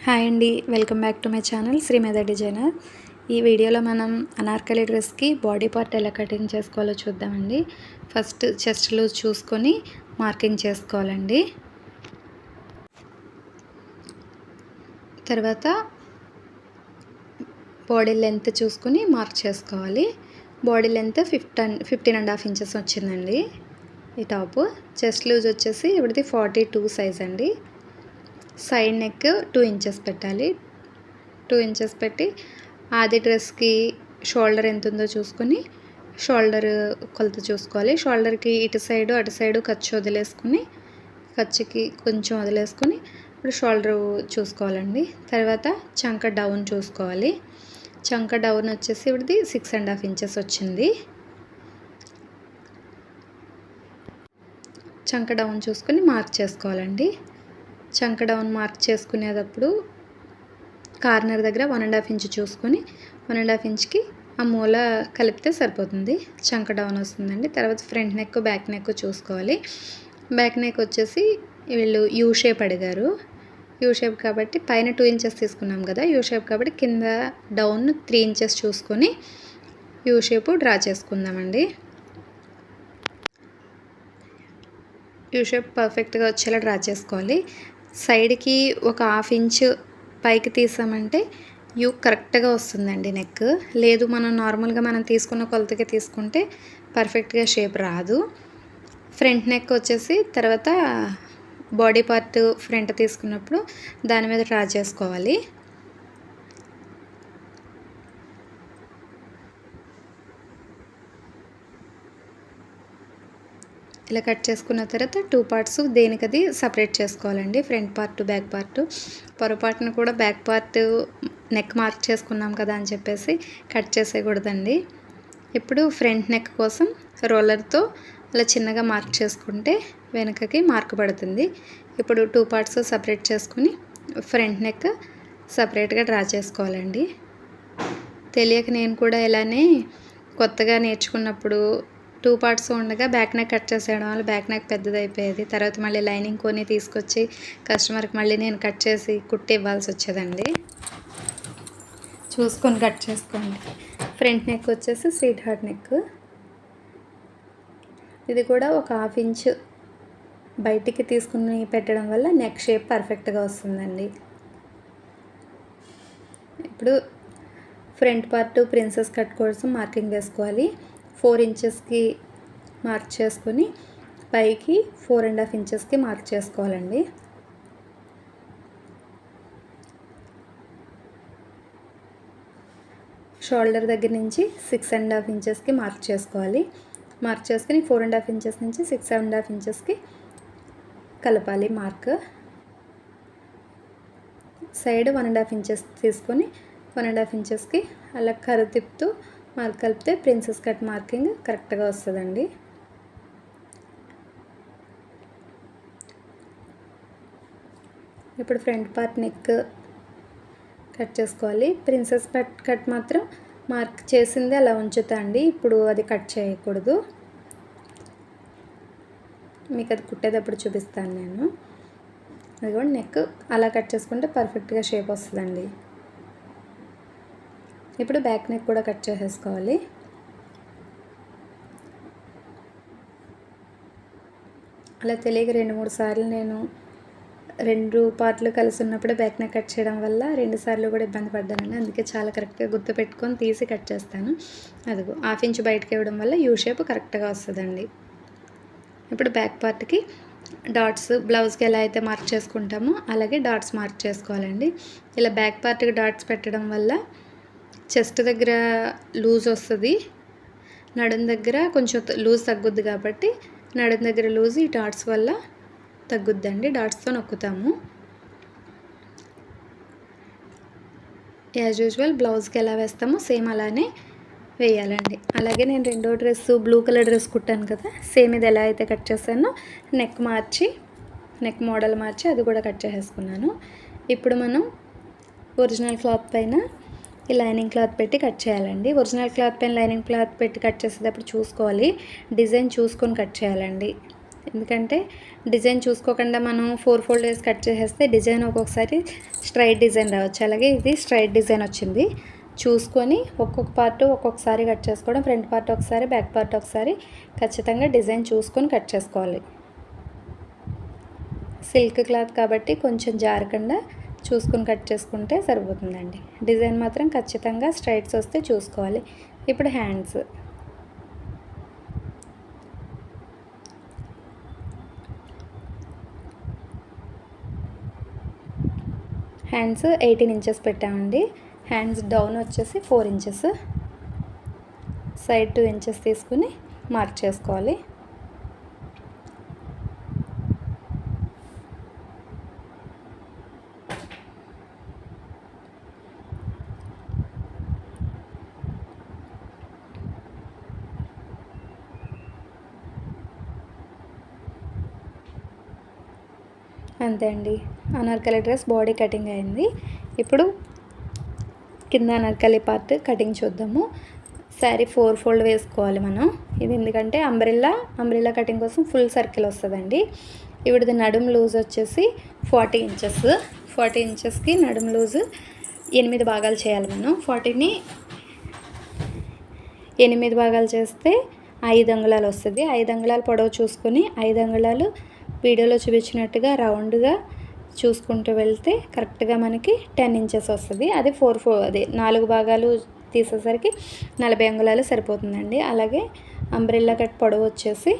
Hi అండి, welcome back to my channel Sri Medha designer. ఈ వీడియోలో మనం అనార్కలి డ్రెస్కి బాడీ పార్ట్ ఎలా కటింగ్ చేసుకోవాలో చూద్దామండి. ఫస్ట్ చెస్ట్ లూజ్ చూసుకొని మార్కింగ్ చేసుకోవాలండి. తర్వాత బాడీ లెంత్ చూసుకొని మార్క్ చేసుకోవాలి. బాడీ లెంత్ 15.5 ఇంచెస్ వచ్చిందండి ఈ టాపు. చెస్ట్ లూజ్ వచ్చేసి ఇప్పటిది 42 సైజ్ అండి. సైడ్ నెక్ 2 ఇంచెస్ పెట్టాలి. 2 ఇంచెస్ పెట్టి ఆది డ్రెస్కి షోల్డర్ ఎంత ఉందో చూసుకొని షోల్డర్ కొలత చూసుకోవాలి. షోల్డర్కి ఇటు సైడు అటు సైడు ఖర్చు వదిలేసుకుని ఖర్చుకి కొంచెం వదిలేసుకొని ఇప్పుడు షోల్డర్ చూసుకోవాలండి. తర్వాత చంక డౌన్ చూసుకోవాలి. చంక డౌన్ వచ్చేసి ఇప్పటిది 6.5 ఇంచెస్ వచ్చింది. చంక డౌన్ చూసుకొని మార్క్ చేసుకోవాలండి. చంక డౌన్ మార్క్ చేసుకునేటప్పుడు కార్నర్ దగ్గర 1.5 ఇంచ్ చూసుకొని 1.5 ఇంచ్కి ఆ మూల కలిపితే సరిపోతుంది. చంక డౌన్ వస్తుందండి. తర్వాత ఫ్రంట్ నెక్ బ్యాక్ నెక్ చూసుకోవాలి. బ్యాక్ నెక్ వచ్చేసి వీళ్ళు యూ షేప్ అడిగారు. యూ షేప్ కాబట్టి పైన 2 ఇంచెస్ తీసుకున్నాం కదా, యూ షేప్ కాబట్టి కింద డౌన్ 3 ఇంచెస్ చూసుకొని యూ షేప్ డ్రా చేసుకుందామండి. యూ షేప్ పర్ఫెక్ట్గా వచ్చేలా డ్రా చేసుకోవాలి. సైడ్కి ఒక 1/2 ఇంచ్ పైకి తీసామంటే యూ కరెక్ట్గా వస్తుందండి నెక్. లేదు మనం నార్మల్గా మనం తీసుకున్న కొలతకి తీసుకుంటే పర్ఫెక్ట్గా షేప్ రాదు. ఫ్రంట్ నెక్ వచ్చేసి తర్వాత బాడీ పార్ట్ ఫ్రంట్ తీసుకున్నప్పుడు దాని మీద డ్రా చేసుకోవాలి. ఇలా కట్ చేసుకున్న తర్వాత 2 పార్ట్స్ దేనికది సపరేట్ చేసుకోవాలండి. Front part back part. పొరపాటును కూడా బ్యాక్ పార్ట్ నెక్ మార్క్ చేసుకున్నాం కదా అని చెప్పేసి కట్ చేసేయకూడదండి. ఇప్పుడు ఫ్రంట్ నెక్ కోసం రోలర్తో అలా చిన్నగా మార్క్ చేసుకుంటే వెనుకకి మార్క్ పడుతుంది. ఇప్పుడు 2 పార్ట్స్ సపరేట్ చేసుకుని ఫ్రంట్ నెక్ సపరేట్గా డ్రా చేసుకోవాలండి. తెలియక నేను కూడా ఇలానే కొత్తగా నేర్చుకున్నప్పుడు 2 పార్ట్స్ ఉండగా బ్యాక్ నెక్ కట్ చేసేయడం వల్ల బ్యాక్ నెక్ పెద్దదైపోయేది. తర్వాత మళ్ళీ లైనింగ్ కొని తీసుకొచ్చి కస్టమర్కి మళ్ళీ నేను కట్ చేసి కుట్టి ఇవ్వాల్సి వచ్చేదండి. చూసుకొని కట్ చేసుకోండి. ఫ్రంట్ నెక్ వచ్చేసి స్వీట్ హార్ట్ నెక్. ఇది కూడా ఒక 1/2 ఇంచ్ బయటికి తీసుకుని పెట్టడం వల్ల నెక్ షేప్ పర్ఫెక్ట్గా వస్తుందండి. ఇప్పుడు ఫ్రంట్ పార్ట్ ప్రిన్సెస్ కట్ కోసం మార్కింగ్ వేసుకోవాలి. 4 ఇంచెస్కి మార్క్ చేసుకొని పైకి 4.5 ఇంచెస్కి మార్క్ చేసుకోవాలండి. షోల్డర్ దగ్గర నుంచి 6.5 ఇంచెస్కి మార్క్ చేసుకోవాలి. మార్క్ చేసుకుని 4.5 ఇంచెస్ నుంచి 6.5 ఇంచెస్కి కలపాలి మార్క్. సైడ్ 1.5 ఇంచెస్ తీసుకొని 1.5 ఇంచెస్కి అలా కర్వ్ తిప్పుతూ మార్క్ కలిపితే ప్రిన్సెస్ కట్ మార్కింగ్ కరెక్ట్గా వస్తుందండి. ఇప్పుడు ఫ్రంట్ పార్ట్ నెక్ కట్ చేసుకోవాలి. ప్రిన్సెస్ కట్ మాత్రం మార్క్ చేసింది అలా ఉంచుతా అండి. ఇప్పుడు అది కట్ చేయకూడదు. మీకు అది కుట్టేటప్పుడు చూపిస్తాను నేను. అది కూడా నెక్ అలా కట్ చేసుకుంటే పర్ఫెక్ట్గా షేప్ వస్తుందండి. ఇప్పుడు బ్యాక్ నెక్ కూడా కట్ చేసేసుకోవాలి. అలా తెలియక 2-3 సార్లు నేను 2 పార్ట్లు కలిసి ఉన్నప్పుడే బ్యాక్ నెక్ కట్ చేయడం వల్ల 2 సార్లు కూడా ఇబ్బంది పడ్డానండి. అందుకే చాలా కరెక్ట్గా గుర్తు పెట్టుకొని తీసి కట్ చేస్తాను. అదిగో 1/2 ఇంచ్ బయటకి ఇవ్వడం వల్ల యూ షేప్ కరెక్ట్గా వస్తుందండి. ఇప్పుడు బ్యాక్ పార్ట్కి డాట్స్ బ్లౌజ్కి ఎలా అయితే మార్క్ చేసుకుంటామో అలాగే డాట్స్ మార్క్ చేసుకోవాలండి. ఇలా బ్యాక్ పార్ట్కి డాట్స్ పెట్టడం వల్ల చెస్ట్ దగ్గర లూజ్ వస్తుంది, నడుం దగ్గర కొంచెం లూజ్ తగ్గుద్ది కాబట్టి నడుం దగ్గర లూజ్ ఈ డాట్స్ వల్ల తగ్గుద్దండి. డాట్స్తో నొక్కుతాము. యాజ్ యూజువల్ బ్లౌజ్కి ఎలా వేస్తామో సేమ్ అలానే వేయాలండి. అలాగే నేను రెండో డ్రెస్ బ్లూ కలర్ డ్రెస్ కుట్టాను కదా, సేమ్ ఇది ఎలా అయితే కట్ చేశానో నెక్ మోడల్ మార్చి అది కూడా కట్ చేసేసుకున్నాను. ఇప్పుడు మనం ఒరిజినల్ క్లాత్ పైన ఈ లైనింగ్ క్లాత్ పెట్టి కట్ చేయాలండి. ఒరిజినల్ క్లాత్ పైన లైనింగ్ క్లాత్ పెట్టి కట్ చేసేటప్పుడు చూసుకోవాలి, డిజైన్ చూసుకొని కట్ చేయాలండి. ఎందుకంటే డిజైన్ చూసుకోకుండా మనం 4 ఫోల్డ్ వేసి కట్ చేసేస్తే డిజైన్ ఒక్కొక్కసారి స్ట్రైట్ డిజైన్ రావచ్చు. అలాగే ఇది స్ట్రైట్ డిజైన్ వచ్చింది. చూసుకొని ఒక్కొక్క పార్ట్ ఒక్కొక్కసారి కట్ చేసుకోవడం, ఫ్రంట్ పార్ట్ ఒకసారి, బ్యాక్ పార్ట్ ఒకసారి ఖచ్చితంగా డిజైన్ చూసుకొని కట్ చేసుకోవాలి. సిల్క్ క్లాత్ కాబట్టి కొంచెం జారకుండా చూసుకొని కట్ చేసుకుంటే సరిపోతుందండి. డిజైన్ మాత్రం ఖచ్చితంగా స్ట్రైట్స్ వస్తే చూసుకోవాలి. ఇప్పుడు హ్యాండ్స్ 18 ఇంచెస్ పెట్టామండి. హ్యాండ్స్ డౌన్ వచ్చేసి 4 ఇంచెస్, సైడ్ 2 ఇంచెస్ తీసుకుని మార్క్ చేసుకోవాలి. అంతే అండి, అనార్కలి డ్రెస్ బాడీ కటింగ్ అయింది. ఇప్పుడు కింద అనార్కలి పార్ట్ కటింగ్ చూద్దాము. శారీ 4 ఫోల్డ్ వేసుకోవాలి మనం. ఇది ఎందుకంటే అంబ్రెల్లా కటింగ్ కోసం ఫుల్ సర్కిల్ వస్తుందండి. ఇవిడిది నడుం లూజ్ వచ్చేసి 40 ఇంచెస్. 40 ఇంచెస్కి నడుం లూజ్ 8 భాగాలు చేయాలి మనం. 40ని 8 భాగాలు చేస్తే 5 అంగుళాలు వస్తుంది. 5 అంగుళాలు పొడవు చూసుకొని 5 అంగుళాలు వీడియోలో చూపించినట్టుగా రౌండ్గా చూసుకుంటూ వెళ్తే కరెక్ట్గా మనకి 10 ఇంచెస్ వస్తుంది. అది 4 భాగాలు తీసేసరికి 40 అంగుళాలు సరిపోతుందండి. అలాగే అంబ్రెల్లా కట్ పొడవు వచ్చేసి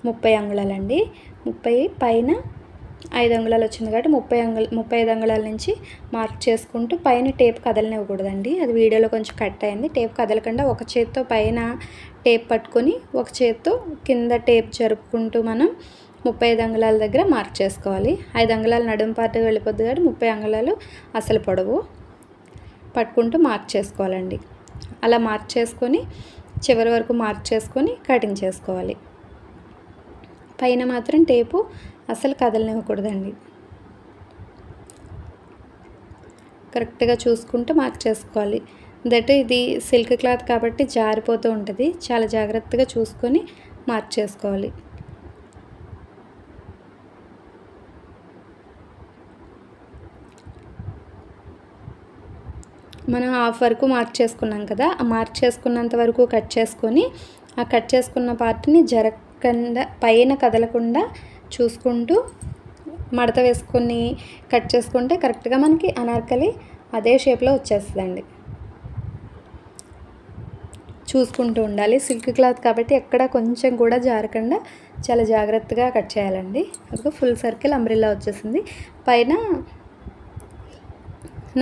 30 అంగుళాలండి. 30 పైన 5 అంగుళాలు వచ్చింది కాబట్టి 35 అంగుళాల నుంచి మార్క్ చేసుకుంటూ పైన టేప్ కదలనివ్వకూడదండి. అది వీడియోలో కొంచెం కట్ అయింది. టేప్ కదలకుండా ఒక చేత్తో పైన టేప్ పట్టుకొని ఒక చేత్తో కింద టేప్ జరుపుకుంటూ మనం 35 అంగుళాల దగ్గర మార్క్ చేసుకోవాలి. 5 అంగుళాలు నడుం పార్ట్ వెళ్ళిపోద్ది కాబట్టి 30 అంగుళాలు అసలు పొడవు పట్టుకుంటూ మార్క్ చేసుకోవాలండి. అలా మార్క్ చేసుకొని చివరి వరకు మార్క్ చేసుకొని కటింగ్ చేసుకోవాలి. పైన మాత్రం టేపు అసలు కదలనివ్వకూడదండి. కరెక్ట్గా చూసుకుంటూ మార్క్ చేసుకోవాలి. ఇది సిల్క్ క్లాత్ కాబట్టి జారిపోతూ ఉంటుంది. చాలా జాగ్రత్తగా చూసుకొని మార్క్ చేసుకోవాలి. మనం హాఫ్ వరకు మార్క్ చేసుకున్నాం కదా, ఆ మార్క్ చేసుకున్నంత వరకు కట్ చేసుకొని ఆ కట్ చేసుకున్న పార్ట్ని జరగకుండా పైన కదలకుండా చూసుకుంటూ మడత వేసుకొని కట్ చేసుకుంటే కరెక్ట్గా మనకి అనార్కలి అదే షేప్లో వచ్చేస్తుందండి. చూసుకుంటూ ఉండాలి. సిల్క్ క్లాత్ కాబట్టి ఎక్కడ కొంచెం కూడా జారకుండా చాలా జాగ్రత్తగా కట్ చేయాలండి. అదిగో ఫుల్ సర్కిల్ అంబ్రెల్లా వచ్చేసింది. పైన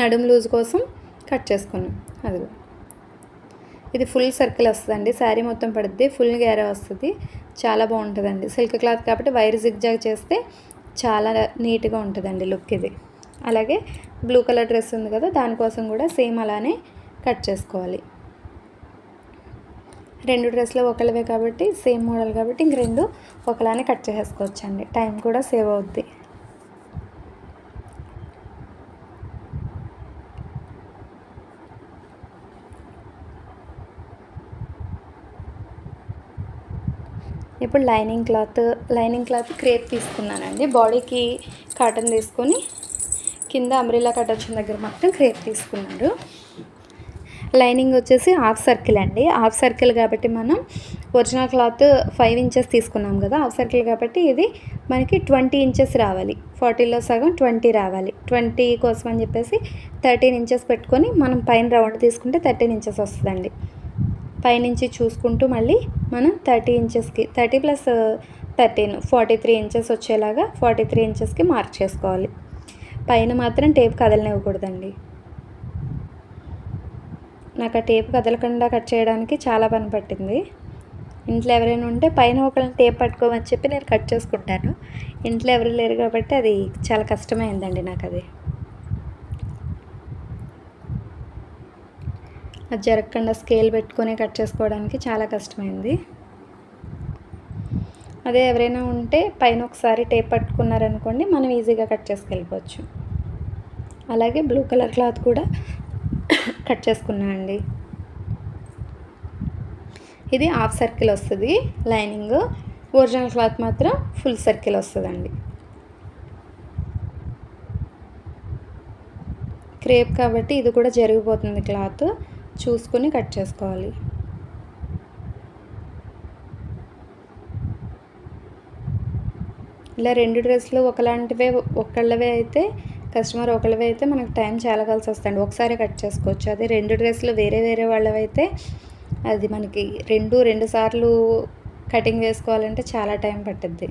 నడుం లూజ్ కోసం కట్ చేసుకున్నాం. అదిగో ఇది ఫుల్ సర్కిల్ వస్తుందండి. శారీ మొత్తం పడుద్ది, ఫుల్ గేరా వస్తుంది. చాలా బాగుంటుందండి. సిల్క్ క్లాత్ కాబట్టి వైర్ జిగ్జాగ్ చేస్తే చాలా నీట్గా ఉంటుందండి లుక్ ఇది. అలాగే బ్లూ కలర్ డ్రెస్ ఉంది కదా, దానికోసం కూడా సేమ్ అలానే కట్ చేసుకోవాలి. 2 డ్రెస్లు ఒకళ్ళవే కాబట్టి సేమ్ మోడల్ కాబట్టి ఇంక 2 ఒకలానే కట్ చేసుకోవచ్చండి. టైం కూడా సేవ్ అవుద్ది. ఇప్పుడు లైనింగ్ క్లాత్ క్రేప్ తీసుకున్నానండి. బాడీకి కాటన్ తీసుకొని కింద అంబ్రెల్లా కట్ వచ్చిన దగ్గర మాత్రం క్రేప్ తీసుకున్నారు. లైనింగ్ వచ్చేసి హాఫ్ సర్కిల్ అండి. హాఫ్ సర్కిల్ కాబట్టి మనం ఒరిజినల్ క్లాత్ 5 ఇంచెస్ తీసుకున్నాం కదా, హాఫ్ సర్కిల్ కాబట్టి ఇది మనకి 20 ఇంచెస్ రావాలి. 40లో సగం 20 రావాలి. 20 కోసం అని చెప్పేసి 13 ఇంచెస్ పెట్టుకొని మనం పైన రౌండ్ తీసుకుంటే 13 ఇంచెస్ వస్తుందండి. పైనుంచి చూసుకుంటూ మళ్ళీ మనం 30 ఇంచెస్కి 30 + 13 43 ఇంచెస్ వచ్చేలాగా 43 ఇంచెస్కి మార్క్ చేసుకోవాలి. పైన మాత్రం టేప్ కదలనివ్వకూడదండి. నాకు ఆ టేప్ కదలకుండా కట్ చేయడానికి చాలా పని పట్టింది. ఇంట్లో ఎవరైనా ఉంటే పైన ఒకళ్ళని టేప్ పట్టుకోమని చెప్పి నేను కట్ చేసుకుంటాను. ఇంట్లో ఎవరు లేరు కాబట్టి అది చాలా కష్టమైందండి నాకు. అది జరగకుండా స్కేల్ పెట్టుకొని కట్ చేసుకోవడానికి చాలా కష్టమైంది. అదే ఎవరైనా ఉంటే పైన ఒకసారి టేప్ పట్టుకున్నారనుకోండి, మనం ఈజీగా కట్ చేసుకెళ్ళిపోవచ్చు. అలాగే బ్లూ కలర్ క్లాత్ కూడా కట్ చేసుకున్నానండి. ఇది హాఫ్ సర్కిల్ వస్తుంది లైనింగ్. ఒరిజినల్ క్లాత్ మాత్రం ఫుల్ సర్కిల్ వస్తుందండి. క్రేప్ కాబట్టి ఇది కూడా జరిగిపోతుంది క్లాత్, చూసుకొని కట్ చేసుకోవాలి. ఇలా 2 డ్రెస్సులు ఒకళ్ళవే అయితే కస్టమర్ ఒకళ్ళవే అయితే మనకు టైం చాలా కలిసొస్తదండి. ఒకసారే కట్ చేసుకోవచ్చు. అదే 2 డ్రెస్సులు వేరే వేరే వాళ్ళవైతే అది మనకి 2 సార్లు కటింగ్ వేసుకోవాలంటే చాలా టైం పట్టుద్ది.